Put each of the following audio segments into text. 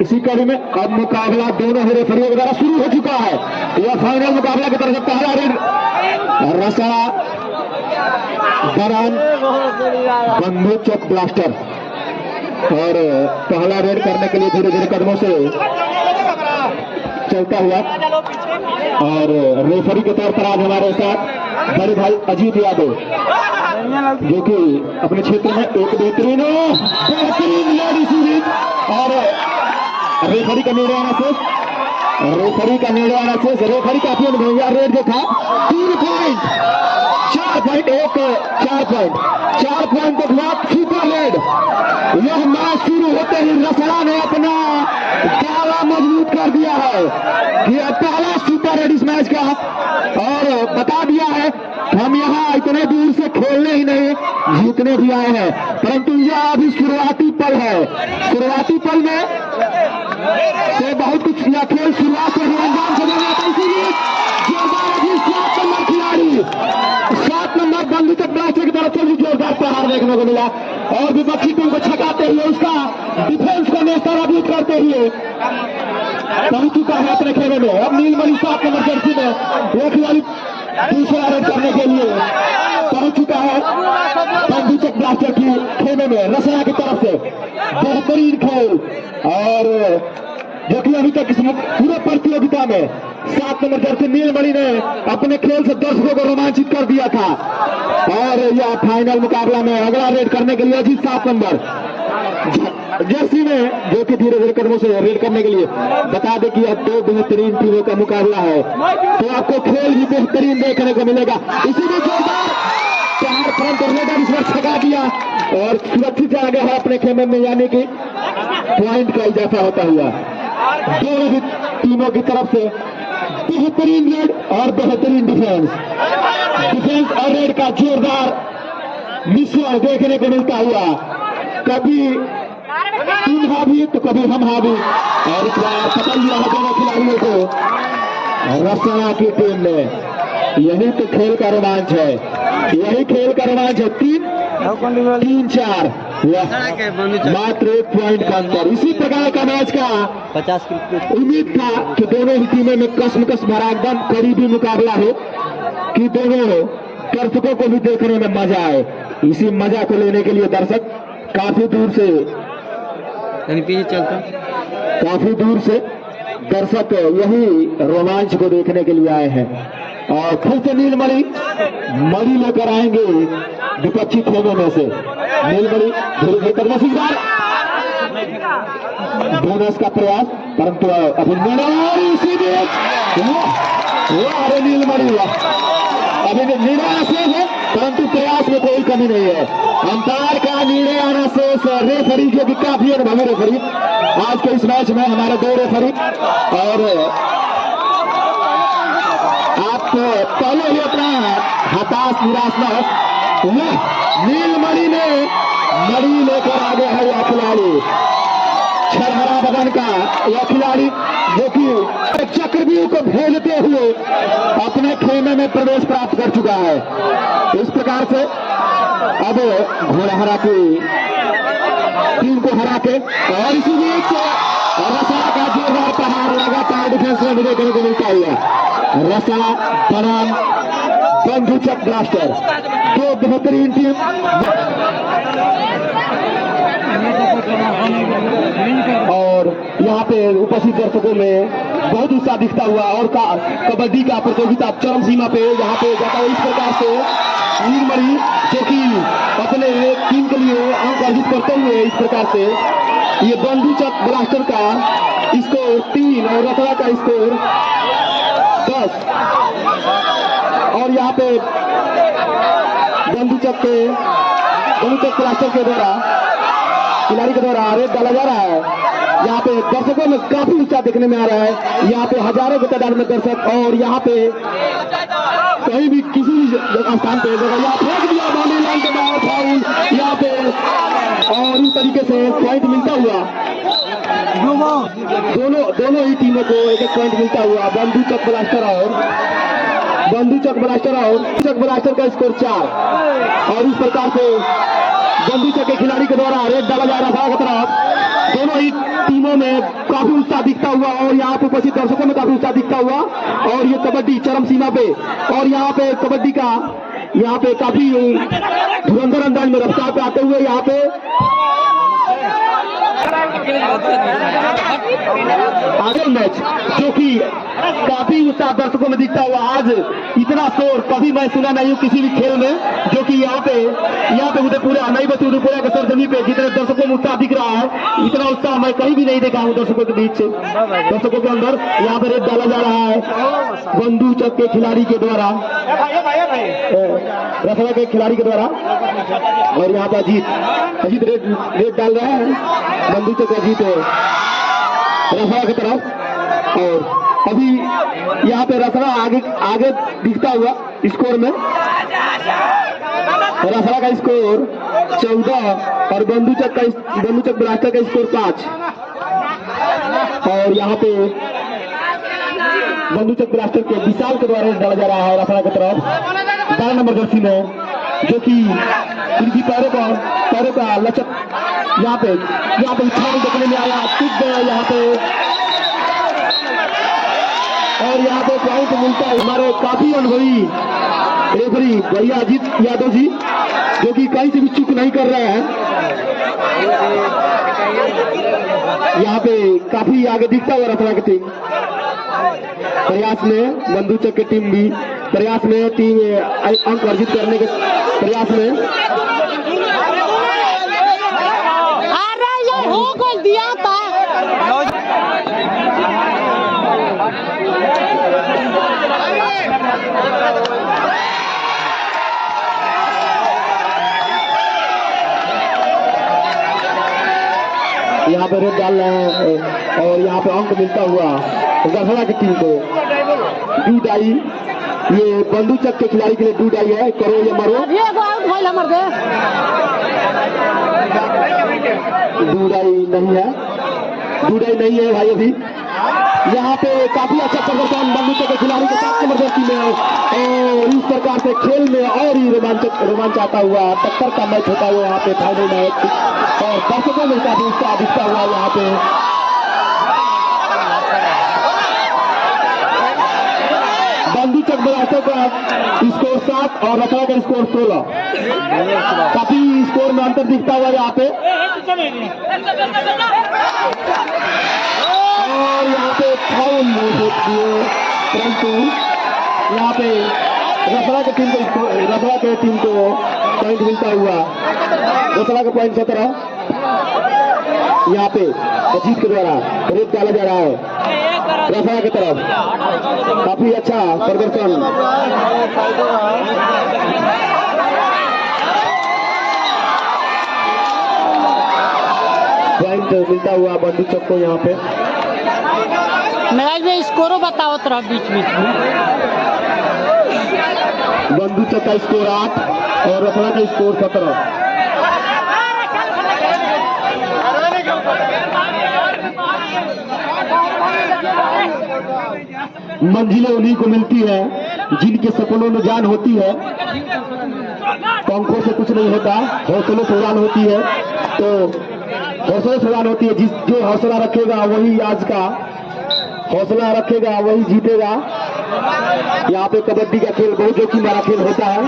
इसी कड़ी में अब मुकाबला दोनों रेफरी वगैरह शुरू हो चुका है। यह फाइनल मुकाबला की तरफ से पहला रेड रसा बनाम बंधु चौक ब्लास्टर, और पहला रेड करने के लिए धीरे धीरे कदमों से चलता हुआ, और रेफरी के तौर पर आज हमारे साथ बड़े भाई अजीत यादव, जो कि अपने क्षेत्र में एक बेहतरीन और रेफरी का निर्णय आने से रेफरी काफी अनुभवी रेड देखा 3 पॉइंट 4 पॉइंट 4 पॉइंट के बाद सुपर रेड। यह मैच शुरू होते ही रसड़ा ने अपना दावा मजबूत कर दिया है कि पहला सुपर रेड इस मैच का, और बता दिया है हम यहाँ इतने दूर से खेलने ही नहीं जीतने भी आए हैं, परंतु यह अभी शुरुआती पल है। शुरुआती पल में से बहुत कुछ यह खेल शुरुआत से अंजाम से देना था, इसीलिए 7 नंबर खिलाड़ी 7 नंबर बंधु चौक ब्लास्टर की तरफ से भी जोरदार प्रहार देखने को मिला, और विपक्षी टीम को छकाते हुए उसका डिफेंस को नेस्तनाबूद करते हुए पहुंच चुका है अपने खेमे में। अब नीलमणि 7 नंबर जर्सी में एक खिलाड़ी दूसरा रेड करने के लिए पहुंच चुका है बंधु चौक ब्लास्टर की खेमे में रसना की तरफ से। बेहतरीन खेल, और जो कि अभी तक इस पूरे प्रतियोगिता में 7 नंबर जर्सी नीलमणि ने अपने खेल से दर्शकों को रोमांचित कर दिया था, और यह फाइनल मुकाबला में अगला रेड करने के लिए अजीत 7 नंबर जर्सी में, जो कि धीरे धीरे कदमों से रेड करने के लिए। बता दें कि अब 2 बेहतरीन टीमों का मुकाबला है, तो आपको खेल भी बेहतरीन देखने को मिलेगा। इसी में जोरदार चार फ्रंट रेडर इस बार छका दिया और सुरक्षित आ गया है अपने खेमे में, यानी कि पॉइंट का इजाफा होता हुआ दोनों टीमों की तरफ से बेहतरीन रेड और बेहतरीन डिफेंस और रेड का जोरदार मिश्रण देखने को मिलता हुआ। कभी तुम हावी तो कभी हम हावी, और इस बार पकड़ लिया है दोनों खिलाड़ियों को रसना की टीम ने। यही तो खेल का रोमांच है, यही खेल का रोमांच है। 3-4 मात्र 1 पॉइंट का अंतर। इसी प्रकार का मैच का 50 की उम्मीद था कि दोनों ही टीमों में कसमकस भरा एकदम करीबी मुकाबला हो, कि दोनों दर्शकों को भी देखने में मजा आए। इसी मजा को लेने के लिए दर्शक काफी दूर से दर्शक यही रोमांच को देखने के लिए आए हैं। और फिर से नीलमणि मणि लेकर आएंगे विपक्षी खेमे में से। नीलमणि धीरे धीरे करना सीख बोनस का प्रयास, परंतु अभी अरे नीलमणि अभी निर्णय शेष है, परंतु प्रयास में कोई कमी नहीं है। अंपायर का निर्णय आना शेष। रेफरी जो कि काफी अनुभवी रेफरी आज के इस मैच में, हमारे 2 रेफरी, और आप पहले ही अपना हताश निराश न हो। नीलमणि ने मणि लेकर आ गया है यह खिलाड़ी, छरहरा बदन का यह खिलाड़ी, जो कि चक्रव्यूह को भेजते हुए अपने खेमे में प्रवेश प्राप्त कर चुका है। इस प्रकार से अब घोड़ाहरा की टीम को हरा के, और इसी बीच रसा का जोरदार प्रहार लगातार डिफेंस में देखने को मिलता हुआ। रसा बनाम बंधु चौक ब्लास्टर, 2 बेहतरीन टीम। और यहाँ पे उपस्थित दर्शकों में बहुत उत्साह दिखता हुआ, और कबड्डी का प्रतियोगिता चरम सीमा पे यहाँ पे जाता है। इस प्रकार से नीलमणि जो कि अपने टीम के लिए अंक अर्जित करते हुए, इस प्रकार से ये बंधु चौक ब्लास्टर का स्कोर 3 और रतड़ा का स्कोर 10, और यहाँ पे बंधु चौक ब्लास्टर के द्वारा खिलाड़ी के द्वारा रेड डाला जा रहा है। यहाँ पे दर्शकों में काफी उत्साह देखने में आ रहा है। यहाँ पे हजारों की तादाद में दर्शक, और यहाँ पे कहीं भी किसी भी स्थान पे यहाँ फेंक दिया बाउंड्री लाइन के बाहर फाउल यहाँ पे, और इस तरीके से पॉइंट मिलता हुआ दोनों ही टीमों को 1-1 पॉइंट मिलता हुआ। बंधु चौक ब्लास्टर और बंधु चक ब्लास्टर का स्कोर 4। और इस प्रकार से बंधु चक के खिलाड़ी के द्वारा रेड डाला जा रहा है तरफ। दोनों ही टीमों में काफी उत्साह दिखता हुआ और यहाँ पे उपस्थित दर्शकों में काफी उत्साह दिखता हुआ और ये कबड्डी चरम सीमा पे और यहाँ पे कबड्डी का यहाँ पे काफी धुरंधर अंदाज में रफ्तार पे आते हुए यहाँ पे आगे मैच जो कि काफी उत्साह दर्शकों में दिखता हुआ। आज इतना शोर कभी मैं सुना नहीं हूँ किसी भी खेल में, जो कि यहाँ पे उदयपुरा नहीं बस उदयपुरा के सरजमी पे जितने दर्शकों में उत्साह दिख रहा है, इतना उत्साह मैं कहीं भी नहीं देखा हूँ दर्शकों के बीच से। दर्शकों के अंदर यहाँ पे रेड डाला जा रहा है बंधु चक के खिलाड़ी के द्वारा, रसड़ा के खिलाड़ी के द्वारा। और यहाँ पे अजीत रेड डाल रहा है बंधु चक अजीत रसड़ा की तरफ। और अभी यहाँ पे रसड़ा आगे दिखता हुआ स्कोर में। रसड़ा का स्कोर 14 और बंधु चक ब्लास्टर का स्कोर 5। और यहाँ पे बंधु चक ब्लास्टर के विशाल के द्वारा डाला जा रहा है रसड़ा की तरफ 12 नंबर जर्सी में, जो कि इनकी पैरों का लचक यहाँ पे उछाल देखने में आया, टिक गया यहाँ पे। और यहाँ पे पॉइंट मिलता है हमारे काफी अनुभवी रेफरी भैया अजीत यादव जी, जो कि कहीं से भी चूक नहीं कर रहे हैं। यहाँ पे काफी आगे दिखता हुआ रसड़ा की टीम प्रयास में, बंधु चक की टीम भी प्रयास में, टीम अंक अर्जित करने के प्रयास में। अरे यार हो गोल दिया था। यहाँ पे रेड डाल रहे हैं और यहाँ पे अंक मिलता हुआ रसड़ा की टीम को। डू डाई ये बंधु चक के खिलाड़ी के लिए डू डाई है, करो या मरो। डू डाई नहीं है भाई अभी। यहाँ पे काफी अच्छा प्रदर्शन बंधु चक के खिलाड़ी के साथ जबरदस्ती में और इस प्रकार से खेल में और ही रोमांच आता हुआ टक्कर का मैच होता हुआ यहाँ पे फाइनल मैच। और दर्शकों में काफी उत्साह दिखता हुआ यहाँ पे बंधु चक ब्लास्टर का स्कोर 7 और रसड़ा का स्कोर 16। काफी स्कोर में अंतर दिखता हुआ यहाँ पे। और यहाँ पे फाउल दिए, परंतु यहाँ पे रसड़ा के टीम को पॉइंट मिलता हुआ। रसड़ा का पॉइंट 17। यहाँ पे अजीत के द्वारा रेड डाला जा रहा है रसड़ा की तरफ। काफी अच्छा प्रदर्शन पॉइंट मिलता हुआ बंधु चक को। यहाँ पे मैच में स्कोरो बताओ तरफ बीच में। बंधु चक का स्कोर 8 और रसड़ा का स्कोर 17। मंजिलें उन्हीं को मिलती है जिनके सपनों में जान होती है। पंखों से कुछ नहीं होता, हौसलों से उड़ान होती है। तो हौसलों से उड़ान होती है, जो हौसला रखेगा वही आज का हौसला रखेगा वही जीतेगा। यहाँ पे कबड्डी का खेल बहुत जोखिम वाला खेल होता है।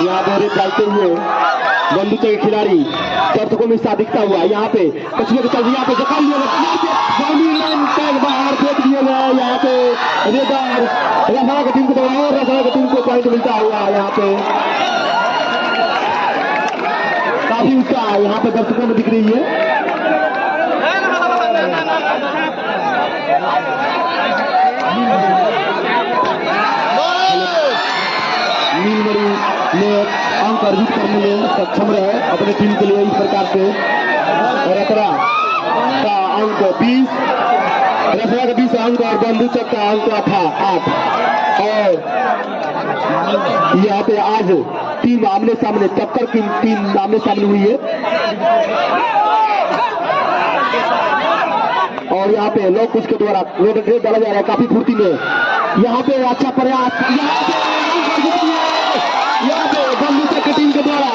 यहाँ पे रेड डालते हुए बंधु चक के खिलाड़ी दर्शकों में उत्साह दिखता हुआ। यहाँ पे कचरे के चल यहाँ पे जखा लिए बाहर फेंक दिए गए। यहाँ पे रसड़ा की टीम को और रसड़ा की टीम को पॉइंट मिलता हुआ। यहाँ पे काफी उत्साह यहाँ पे दर्शकों में दिख रही है। नीलमणि में अंक अर्जित करने में सक्षम रहे अपने टीम के लिए। इस प्रकार से रसड़ा का अंक 20, रसड़ा का 20 अंक और बंधु चक का अंक 8। और यहाँ पे आज टीम आमने सामने टक्कर की टीम आमने सामने हुई है। और और यहाँ पे लोग उसके द्वारा रेड डाला जा रहा है काफी फुर्ती में। यहाँ पे अच्छा प्रयास, यहाँ पे बंदू चक की टीम के द्वारा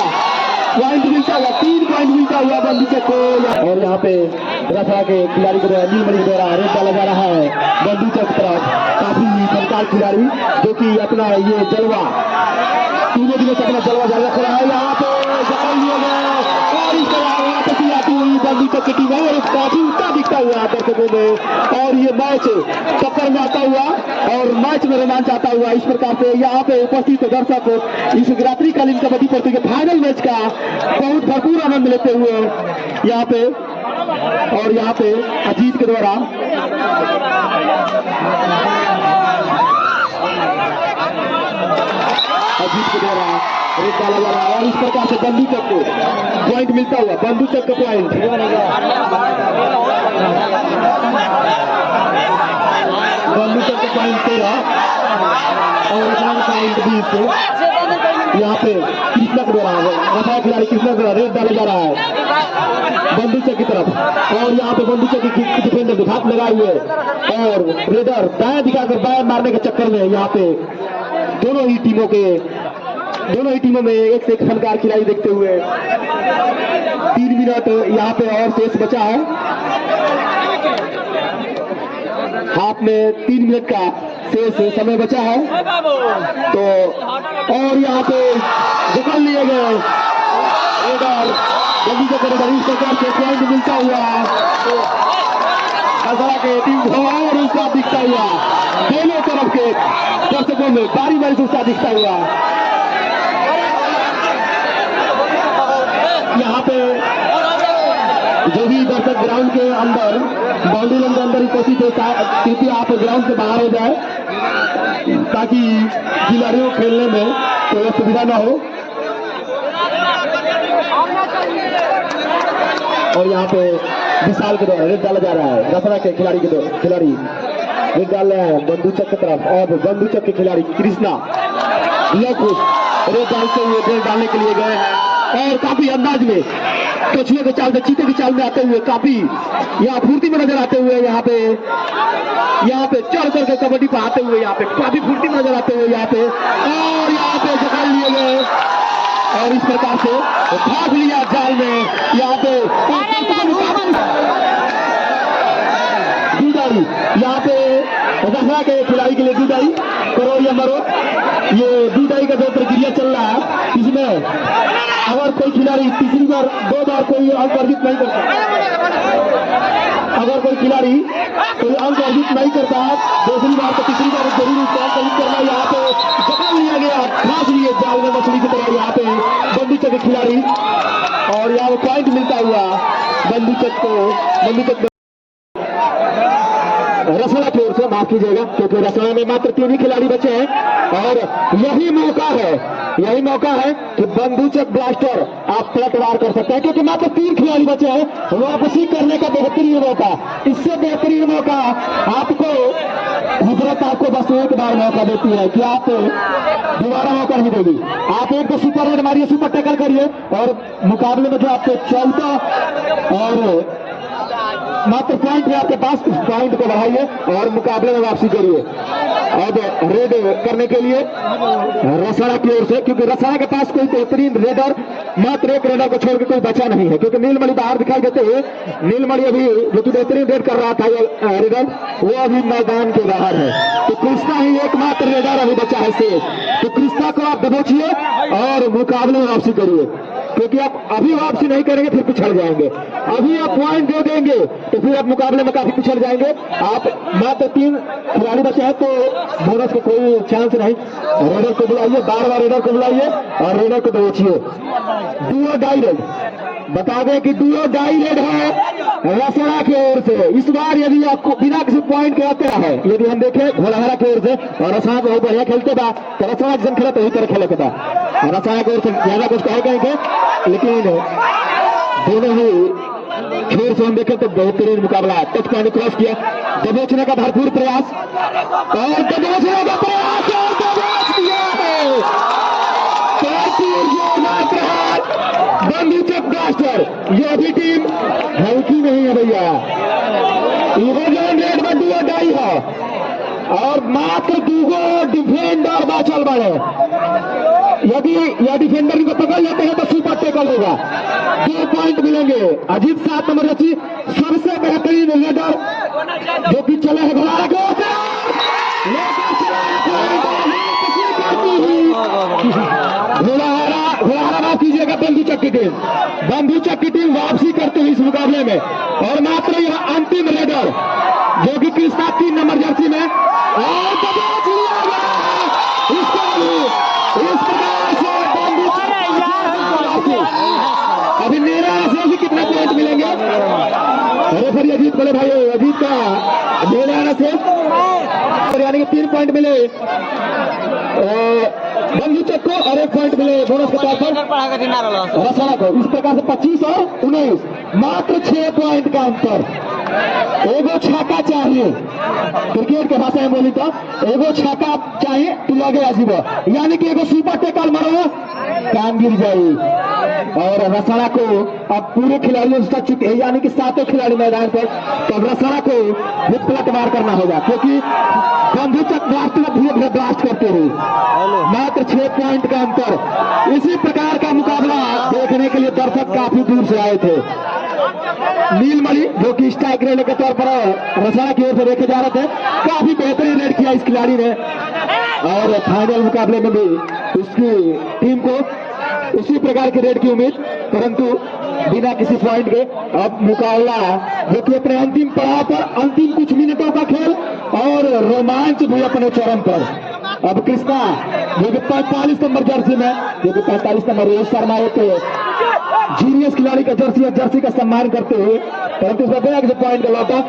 पॉइंट मिलता हुआ, 3 पॉइंट मिलता हुआ बंदू चक को। और यहाँ पे रफा के खिलाड़ी के द्वारा नीलमणि के द्वारा रेड डाला जा रहा है बंदू चक तरफ। काफी फनकार खिलाड़ी जो कि अपना ये जलवा तीनों दिनों से अपना जलवा जारी रख रहा है। यहाँ पे जखम लिया गया और इस तरह वापस आती हुई बंदू चक की टीम है और काफी ऊंचा दिखता हुआ दर्शकों में। और ये मैच टक्कर में आता हुआ और मैच में रोमांच आता हुआ इस प्रकार से यहाँ पे उपस्थित दर्शक इस रात्रिकालीन कबड्डी प्रतियोगिता फाइनल मैच का बहुत भरपूर आनंद लेते हुए यहाँ पे। और यहाँ पे अजीत के द्वारा रेड डाला जा रहा है और इस प्रकार से बंदू चक को पॉइंट मिलता हुआ, बंदू चक का पॉइंट। बंदू चक का पॉइंट 13 और पॉइंट 20 यहाँ पे कृष्णा के द्वारा रफा खिलाड़ी कृष्णा के द्वारा रेड डाला जा रहा है बंदू चक की तरफ। और यहाँ पे बंदू चक की डिफेंडर हाथ लगाए हुए और रेडर दाएं दिखाकर बाएं मारने के चक्कर में यहाँ पे दोनों ही टीमों में एक से एक फनकार खिलाड़ी देखते हुए 3 मिनट यहाँ पे और शेष बचा है। हाथ में 3 मिनट का शेष समय बचा है तो। और यहाँ पे जकड़ लिए गए इस प्रकार से पॉइंट मिलता हुआ तो हजरा के टीम और उत्साह दिखता हुआ दोनों तरफ के दर्शकों में बारी बारी से उत्साह दिखता हुआ। यहाँ पे जो भी दर्शक ग्राउंड के अंदर बाउंड्री लाइन के अंदर उपस्थित है कृपया आप ग्राउंड से बाहर हो जाए ताकि खिलाड़ियों को खेलने में कोई असुविधा न हो। और यहाँ पे विशाल के द्वारा रेड डाला जा रहा है रफरा के खिलाड़ी रेड डाल रहे हैं बंदू चक की तरफ। और बंदू चक के खिलाड़ी कृष्णा रेड डालते हुए रेड डालने के लिए गए हैं और काफी अंदाज में कछुए के चाल से चीते की चाल में आते हुए काफी यहाँ फुर्ती में नजर आते हुए यहाँ पे चढ़ करके कबड्डी पर आते हुए यहाँ पे काफी फुर्ती में नजर आते हुए यहाँ पे। और यहाँ पे जकड़ लिए गए और इस प्रकार से भाग लिया जाल में यहाँ पे दूधाई यहाँ पे रखना के खिलाड़ी के लिए दूधाई करो या मरो ये दूधाई का जो प्रक्रिया चल रहा है इसमें अगर कोई खिलाड़ी तीसरी बार 2 बार कोई अंक अर्जित नहीं करता, अगर कोई खिलाड़ी कोई अंक अर्जित नहीं करता दूसरी बार तो तीसरी बार जरूर उसको अंक अर्जित करना। यहाँ पे जकड़ लिया गया फांस लिए जाल में मछली की तरह यहाँ पे बंदू चक के खिलाड़ी और यहाँ पे पॉइंट मिलता हुआ बंदू चक रसड़ा की ओर से, माफ कीजिएगा क्योंकि रसड़ा में मात्र 3 ही खिलाड़ी बचे हैं और यही मौका है कि बंदू चक ब्लास्टर आप पलटवार कर सकते हैं क्योंकि मात्र 3 खिलाड़ी बचे हैं। वापसी करने का बेहतरीन मौका, इससे बेहतरीन मौका आपको हजरत आपको बस एक बार मौका देती है कि आप दोबारा मौका नहीं देगी। आप एक तो सुपर रेड मारिए, सुपर टैकल करिए और मुकाबले में जो आपके 14 और मात्र पॉइंट है आपके पास, उस पॉइंट को बढ़ाइए और मुकाबले में वापसी करिए। अब रेड करने के लिए रसाड़ा की ओर से, क्योंकि रसाड़ा के पास कोई बेहतरीन रेडर मात्र एक रेडर को छोड़ के कोई बचा नहीं है क्योंकि नीलमणि बाहर दिखाई देते हुए नीलमणि अभी जो कि बेहतरीन रेड कर रहा था ये रेडर वो अभी मैदान के बाहर है। तो कृष्णा ही एकमात्र रेडर अभी बचा है शेष, तो कृष्णा को आप दबोचिए और मुकाबले में वापसी करिए क्योंकि आप अभी वापसी नहीं करेंगे फिर पिछड़ जाएंगे। अभी आप पॉइंट दे देंगे तो फिर आप मुकाबले में काफी पिछड़ जाएंगे। आप मात्र 3 खिलाड़ी बचे हैं तो बोनस का कोई चांस नहीं। रेडर को बुलाइए, बार रेडर को बुलाइए और रेडर को दबोचिए। डुओ डायरेक्ट बता दें कि डुओ डायरेक्ट है रसड़ा की ओर से। इस बार यदि आपको बिना किसी पॉइंट के आते रहे, यदि हम देखें घोड़ाहरा की ओर से और रसड़ा बहुत बढ़िया खेलते बा तो रसड़ा जन खेला तो ही तरह खेले बा रसड़ा की ओर से ज्यादा कुछ कहेंगे लेकिन दोनों ही खेल से हम देखें तो बेहतरीन मुकाबला। टच पॉइंट क्रॉस किया, दबोचने का भरपूर प्रयास और दबोचने का प्रयास और दबोच दिया बंदू चक ब्लास्टर। ये भी टीम हल्की नहीं है भैया, और मात्र दूगो डिफेंडर बाचल बड़े। यदि यह डिफेंडर इनको पकड़ लेते हैं तो सुपर टैकल होगा, 2 पॉइंट मिलेंगे। अजीत 7 नंबर रची सबसे बेहतरीन रेडर जो कि चले हैं घोड़ा को घोड़ा माफ कीजिएगा, बंधु चक की टीम वापसी करते हुए इस मुकाबले में। और मात्र यह अंतिम रेडर जो कि कृष्णा 3 नंबर जर्सी में और इस प्रकार से बंधु अभी मेरा आशा से कितने पॉइंट मिलेंगे? अरे फिर अजीत बोले भाई, अजीत का मेरा आना से यानी कि 3 पॉइंट मिले बंधु चक को और 1 पॉइंट मिले बोनस के तौर पर रसाला को। इस प्रकार से 25 और 19 मात्र 6 पॉइंट का अंतर। एगो छक्का चाहिए, क्रिकेट के भाषा में बोली तो एगो छक्का चाहिए तू लगे आजीब, यानी कि एगो सुपर टैकल मारो काम गिर जाए। और रसाला को अब पूरे खिलाड़ियों से थक चुके हैं, यानी कि 7 खिलाड़ी मैदान पर। तब रसाला को भी पलटवार करना होगा क्योंकि बंधु चक ब्लास्ट करते हुए मात्र 6 पॉइंट का अंतर। इसी प्रकार का मुकाबला देखने के लिए दर्शक काफी दूर से आए थे। नीलमणि जो कि स्ट्राइक रेड के तौर पर रसाला की ओर से देखे जा रहे थे, काफी बेहतरीन रेड किया इस खिलाड़ी ने और फाइनल मुकाबले में भी उसकी टीम को उसी प्रकार की रेड की उम्मीद, परंतु बिना किसी पॉइंट के। अब मुकाबला जो कि अपने अंतिम पड़ाव पर, अंतिम कुछ मिनटों का खेल और रोमांच भी अपने चरम पर। अब कृष्णा जो कि 45 नंबर जर्सी में, जो कि 45 नंबर रोहित शर्मा होते जीनियस खिलाड़ी का जर्सी का सम्मान करते हुए, परंतु उसका बिना किसी पॉइंट का लौटा।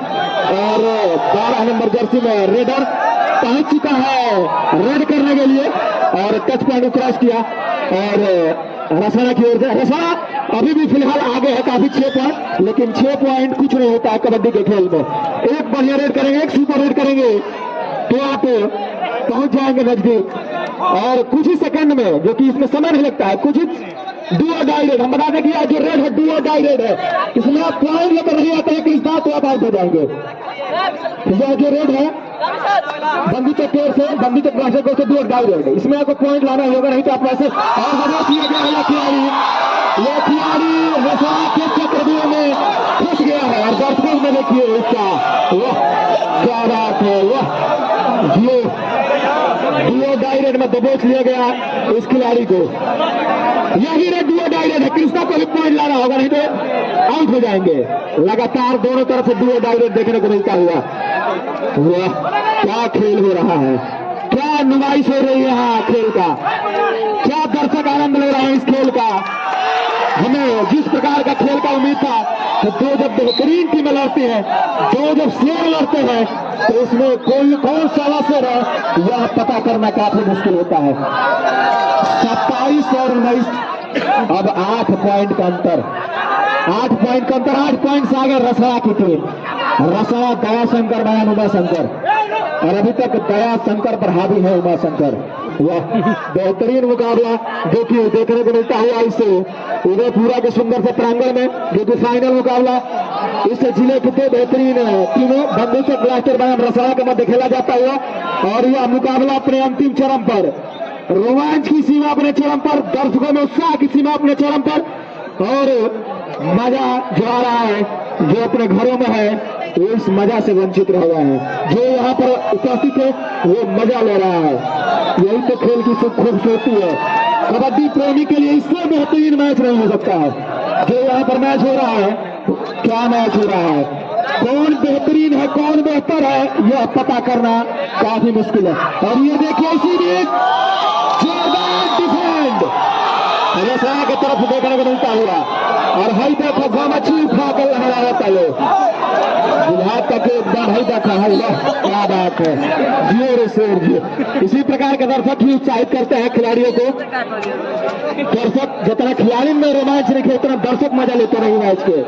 और 12 नंबर जर्सी में रेडर पहुंच चुका है रेड करने के लिए और टच पॉइंट क्रॉस किया। और रसाला की ओर से रसाला अभी भी फिलहाल आगे है काफी 6 पॉइंट, लेकिन 6 पॉइंट कुछ नहीं होता है कबड्डी के खेल में। एक बढ़िया रेड करेंगे, एक सुपर रेड करेंगे तो आप पहुंच जाएंगे नजदीक। और कुछ ही सेकंड में, जो कि इसमें समय नहीं लगता है, कुछ ही डू और डाई रेड हम बता दें कि आज जो रेड है डू और डाई रेड है, इसमें आप पॉइंट लेकर नहीं आते हैं कृष्णा तो आप आउट हो जाएंगे। जो रेड है बंधु चक की ओर से, बंधु चक ब्लास्टर की ओर से डू और डाई रेड, इसमें आपको पॉइंट लाना होगा, नहीं तो आप वैसे। और ये खिलाड़ी रसाला के चक्रव्यूह में फंस गया है और दर्शकों में देखिए इसका क्या बात है, ये डुओ डायरेक्ट में दबोच लिया गया इस खिलाड़ी को। यही रेड डुओ डायरेक्ट है, कृष्णा को भी पॉइंट लाना होगा, नहीं तो आउट हो जाएंगे। लगातार दोनों तरफ से डुओ डायरेक्ट देखने को मिलता हुआ। वाह क्या खेल हो रहा है, क्या नुमाइश हो रही है यहाँ खेल का, क्या दर्शक आनंद ले रहे हैं इस खेल का। हमें जिस प्रकार का खेल का उम्मीद था तो दो जब बेहतरीन टीमें लड़ती हैं, दो जब शेर लड़ते हैं तो इसमें कौन सा शेर है यह पता करना काफी मुश्किल होता है। 27 और 19 अब 8 पॉइंट का अंतर, 8 पॉइंट का अंतर, 8 पॉइंट से आगे रसाला की टीम। रसाला दया शंकर बयान उमा शंकर, और अभी तक दया शंकर पर हावी है उमा शंकर। वह बेहतरीन मुकाबला जो कि देखने को मिलता हुआ इससे उदयपुरा के सुंदर से प्रांगण में, जो कि फाइनल मुकाबला इस जिले के दो बेहतरीन टीमों बंधु चक ब्लास्टर बनाम रसाला के मध्य खेला जाता हुआ। और यह मुकाबला अपने अंतिम चरम पर, रोमांच की सीमा अपने चरम पर, दर्शकों में उत्साह की सीमा अपने चरम पर, और मजा जो आ रहा है, जो अपने घरों में है वो इस मजा से वंचित रह गया है। जो यहाँ पर उपस्थित है वो मजा ले रहा है। यही तो खेल की खूबसूरती है। कबड्डी प्रेमी के लिए इससे बेहतरीन मैच नहीं हो सकता है। जो यहाँ पर मैच हो रहा है, क्या मैच हो रहा है, कौन बेहतरीन है, कौन बेहतर है, यह पता करना काफी मुश्किल है। और ये देखिए इसी बीच जोरदार डिफेंड रसाला की तरफ देखने को मिलता हुआ, और हई देखो गमछी उठा कर लहरा होता है बिहार तक एकदम हई देखा है। क्या बात है, जियो रे शेर जियो। इसी प्रकार के दर्शक ही उत्साहित करते हैं खिलाड़ियों को। दर्शक जितना खिलाड़ी में रोमांच नहीं, उतना दर्शक मजा लेते नहीं मैच के।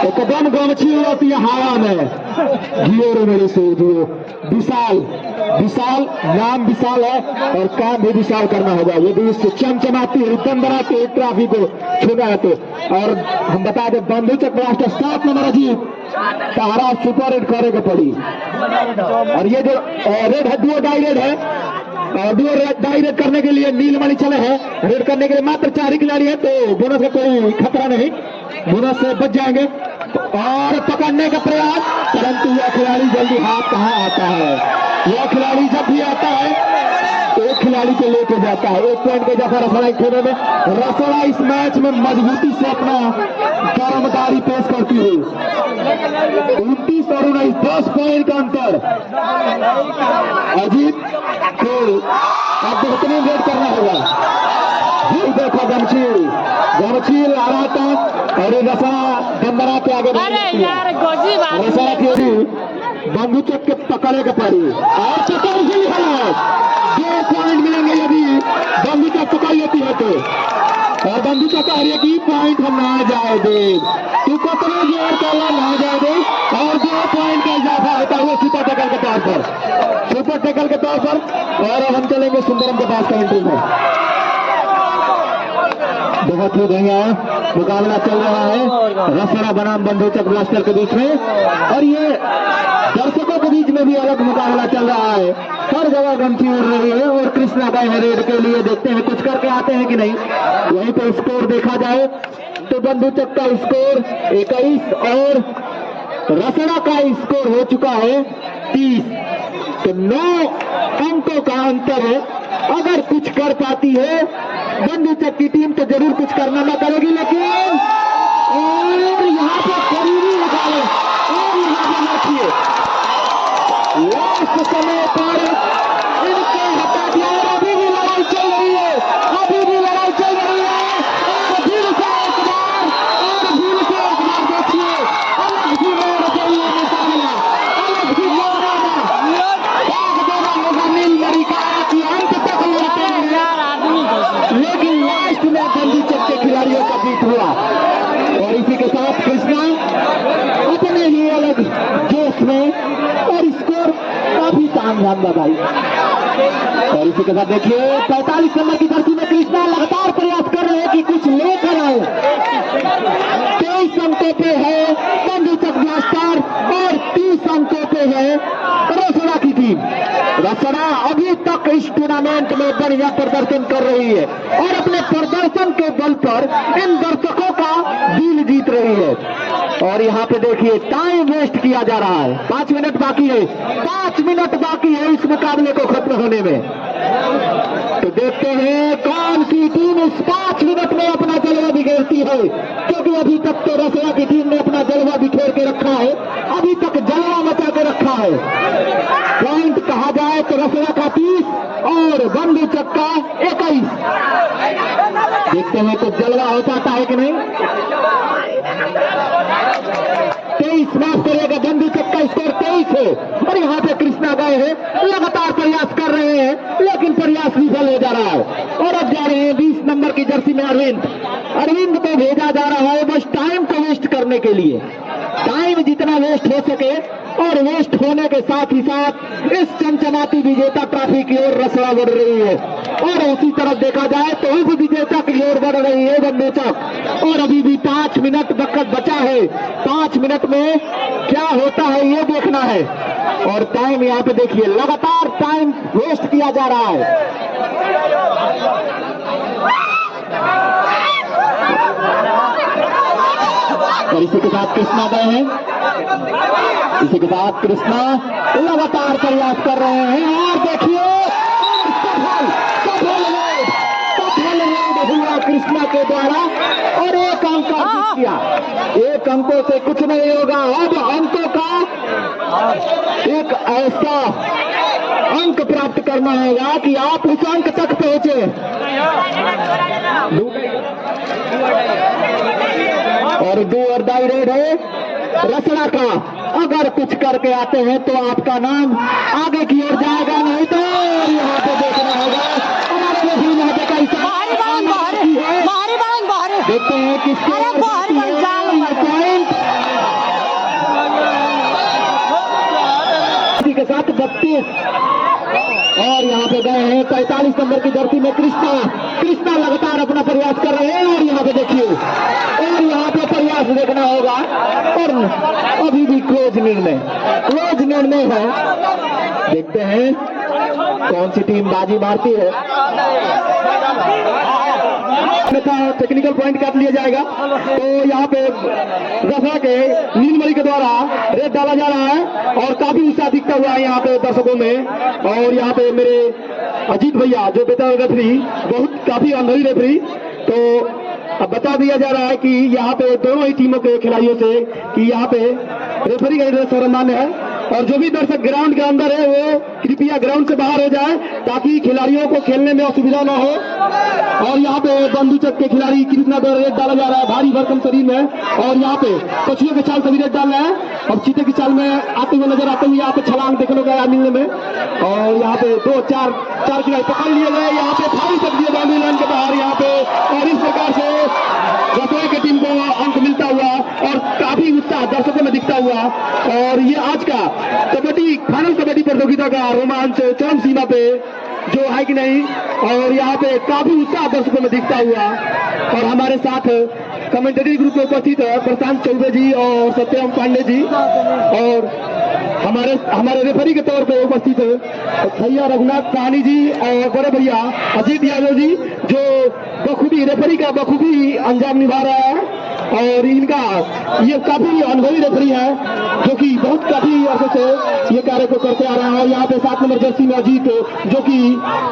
एकदम गमछी उड़ती है हवा में, जियो रे मेरे से जियो। विशाल, विशाल नाम विशाल है और काम भी विशाल करना होगा। यदि इस चमचमाती रिबन बनाते हुए ट्रॉफी को छूना है तो। और हम बता दें बंधु चक ब्लास्टर 7 नंबर अजीत सहारा सुपर रेड करे के पड़ी। और ये जो रेड है डुओ डाई रेड है, डुओ डाई रेड करने के लिए नीलमणि चले हैं। रेड करने के लिए मात्र 4 ही खिलाड़ी है तो बोनस का कोई खतरा नहीं, बोनस से बच जाएंगे। और पकड़ने का प्रयास, परंतु यह खिलाड़ी जल्दी हाथ कहाँ आता है। यह खिलाड़ी जब भी आता है एक खिलाड़ी को लेकर जाता है। 1 पॉइंट के जैसा रसोड़ा खेलने में रसोड़ा इस मैच में मजबूती से अपना कर्मकारी पेश करती हुई 29 और 19 10 पॉइंट का अंतर। अजीत को अब बेहतरीन रेड करना होगा। ये देखो गमचील आ रहा था और ये रसोड़ा बंदरा के आगे अरे यार गोजी बात रसोड़ा की बंधु चक के पकड़े के पड़ी और पकड़ ही है। 2 पॉइंट मिलेंगे यदि बंधु चक पकड़ लेती है तो। और बंधु चक कह रही है कि पॉइंट हम ना जाए दे, तू कतने जोर करना ना जाए दे। और 2 पॉइंट का इजाफा होता है सुपर टैकल के तौर पर, सुपर टैकल के तौर पर। और अब हम चलेंगे सुंदरम के पास काउंट्री में। बहुत ही बढ़िया मुकाबला चल रहा है रसोड़ा बनाम बंधु चक ब्लास्टर के बीच में। और ये दर्शकों के बीच में भी अलग मुकाबला चल रहा है। हर जगह गमछी उड़ रही है और कृष्णा गए हैं रेड के लिए। देखते हैं कुछ करके आते हैं कि नहीं। वहीं पर स्कोर देखा जाए तो बंधु चक का स्कोर 21 और रसोड़ा का स्कोर हो चुका है 30। तो 9 अंकों का अंतर है। अगर कुछ कर पाती है बंधु चक की टीम तो जरूर कुछ करना ना करेगी, लेकिन और यहाँ पे करीबी निकाले और यहाँ पे देखिए लास्ट समय पर इनके हटा दिया। और अभी भी लड़ाई चल रही है, अभी भी लड़ाई चल रही है। और फिर से एक बार, और फिर से एक बार देखिए अलग ही मोड़ चाहिए मुकाबला, अलग ही मोड़ देना होगा नीलमणि का कि अंत तक लड़ते हैं। यार आदमी गोजी लेकिन लास्ट में बंधु चक के खिलाड़ियों का जीत हुआ। और इसी के साथ कृष्णा अपने ही अलग जोश में और स्कोर काफी तामझाम भाई। और इसी के साथ देखिए 45 नंबर की धरती में कृष्णा लगातार प्रयास कर रहे हैं कि कुछ लेकर आए। 23 अंकों पे है बंधु चक ब्लास्टर और 30 अंकों पे है रसोड़ा की टीम। रसोड़ा अभी तक इस टूर्नामेंट में बढ़िया प्रदर्शन कर रही है और अपने प्रदर्शन के बल पर इन दर्शकों का दिल जीत रही है। और यहाँ पे देखिए टाइम वेस्ट किया जा रहा है। 5 मिनट बाकी है, 5 मिनट बाकी है इस मुकाबले को खत्म होने में। तो देखते हैं कौन सी टीम इस 5 मिनट में अपना जलवा बिखेरती है, क्योंकि अभी तक तो रसोड़ा की टीम ने अपना जलवा बिखेर के रखा है, अभी तक जलवा मचा के रखा है। पॉइंट कहा जाए तो रसोड़ा का 30 और बंधु चक का 21। देखते हैं तो जलवा हो पाता है कि नहीं। 23 माफ करेगा, बंधु चक का स्कोर 23 है। और यहाँ पे कृष्णा गए हैं, लगातार प्रयास कर रहे हैं लेकिन प्रयास विफल हो जा रहा है। और अब जा रहे हैं 20 नंबर की जर्सी में अरविंद को भेजा जा रहा है बस टाइम को वेस्ट करने के लिए। टाइम जितना वेस्ट हो सके और वेस्ट होने के साथ ही साथ इस चमचमाती विजेता ट्रॉफी की ओर रसोड़ा बढ़ रही है। और उसी तरफ देखा जाए तो उप विजेता की ओर बढ़ रही है बंधु चक। और अभी भी 5 मिनट वक्त बचा है, 5 मिनट में क्या होता है ये देखना है। और टाइम यहाँ पे देखिए लगातार टाइम वेस्ट किया जा रहा है। और इसी के साथ कृष्णा गए हैं, इसी के साथ कृष्णा लगातार प्रयास कर रहे हैं। और देखिए सफल हुआ कृष्णा के द्वारा और 1 अंक का जीत किया। 1 अंकों से कुछ नहीं होगा, अब अंकों का एक ऐसा अंक प्राप्त करना होगा कि आप उस अंक तक पहुंचे। और 2 और डाई रेड है रसोड़ा का। अगर कुछ करके आते हैं तो आपका नाम आगे की ओर जाएगा, नहीं तो यहाँ पे देखना होगा हमारे लिए यहाँ पे कैसा देखते हैं किसको पॉइंट। 32 और यहाँ पे गए हैं 45 नंबर की धरती में कृष्णा लगातार अपना प्रयास कर रहे हैं और यहाँ पे देखिए और यहाँ पे प्रयास देखना होगा और अभी भी क्लोज निर्णय है। देखते हैं कौन सी टीम बाजी मारती है। टेक्निकल पॉइंट काट लिया जाएगा। तो यहाँ पे रफा के नीलमणि के द्वारा रेड डाला जा रहा है और काफी उत्साह दिखता हुआ है यहाँ पे दर्शकों में। और यहाँ पे मेरे अजीत भैया जो बेटा रेफरी काफी अनुभवी रेफरी, तो अब बता दिया जा रहा है कि यहाँ पे दोनों ही टीमों के खिलाड़ियों से कि यहाँ पे रेफरी का सर्वमान्य है और जो भी दर्शक ग्राउंड के अंदर है वो कृपया ग्राउंड से बाहर हो जाए ताकि खिलाड़ियों को खेलने में असुविधा न हो। और यहाँ पे बंदूचक के खिलाड़ी कृष्णा द्वारा रेड डाला जा रहा है भारी भरकम शरीर में और यहाँ पे कछुए के चाल से भी रेड डाल रहे हैं और चीते की चाल में आते हुए नजर आते हुए यहाँ पे छलांग देखने को आया मिलने में। और यहाँ पे चार खिलाड़ी पकड़ लिए गए, यहाँ पे फाउल कर दिए बाउंड्री लाइन के बाहर यहाँ पे। और इस प्रकार से रसोई की टीम को अंक मिलता हुआ और काफी उत्साह दर्शकों में दिखता हुआ। और ये आज का कबड्डी फाइनल कबड्डी प्रतियोगिता का रोमांच चरम सीमा पे जो है कि नहीं। और यहाँ पे काफी उत्साह दर्शकों में दिखता हुआ और हमारे साथ कमेंटेटरी ग्रुप में उपस्थित है प्रशांत चौबे जी और सत्यम पांडे जी और हमारे रेफरी के तौर पे उपस्थित है भैया रघुनाथ साहनी जी और बड़े भैया अजीत यादव जी जो बखूबी रेफरी का बखूबी अंजाम निभा रहा है। और इनका ये काफी अनुभवी रेफरी है जो कि काफी अर्से से ये कार्य को करते आ रहे हैं। और यहाँ पे 7 नंबर जर्सी में अजीत जो कि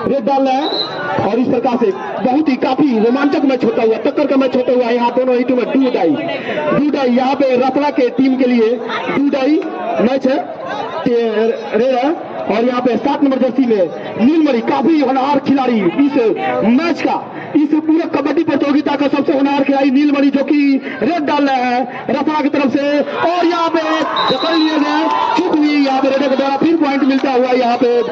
रेड डाल रहे हैं और इस प्रकार से बहुत ही काफी रोमांचक मैच होता हुआ टक्कर का मैच होता हुआ यहाँ दोनों ही टीम में डू डाई यहाँ पे रतला के टीम के लिए डू डाई मैच है रेड है। और यहाँ पे 7 नंबर जर्सी में नीलमणि काफी होनहार खिलाड़ी इस मैच का इस पूरे कबड्डी प्रतियोगिता का सबसे होनहार खिलाड़ी नीलमणि जो कि रेड डाल रहे हैं रतला की तरफ से। और यहाँ पे पकड़ लिए गए चुप हुई यहाँ पे रेड के द्वारा फिर पॉइंट मिलता हुआ यहाँ पे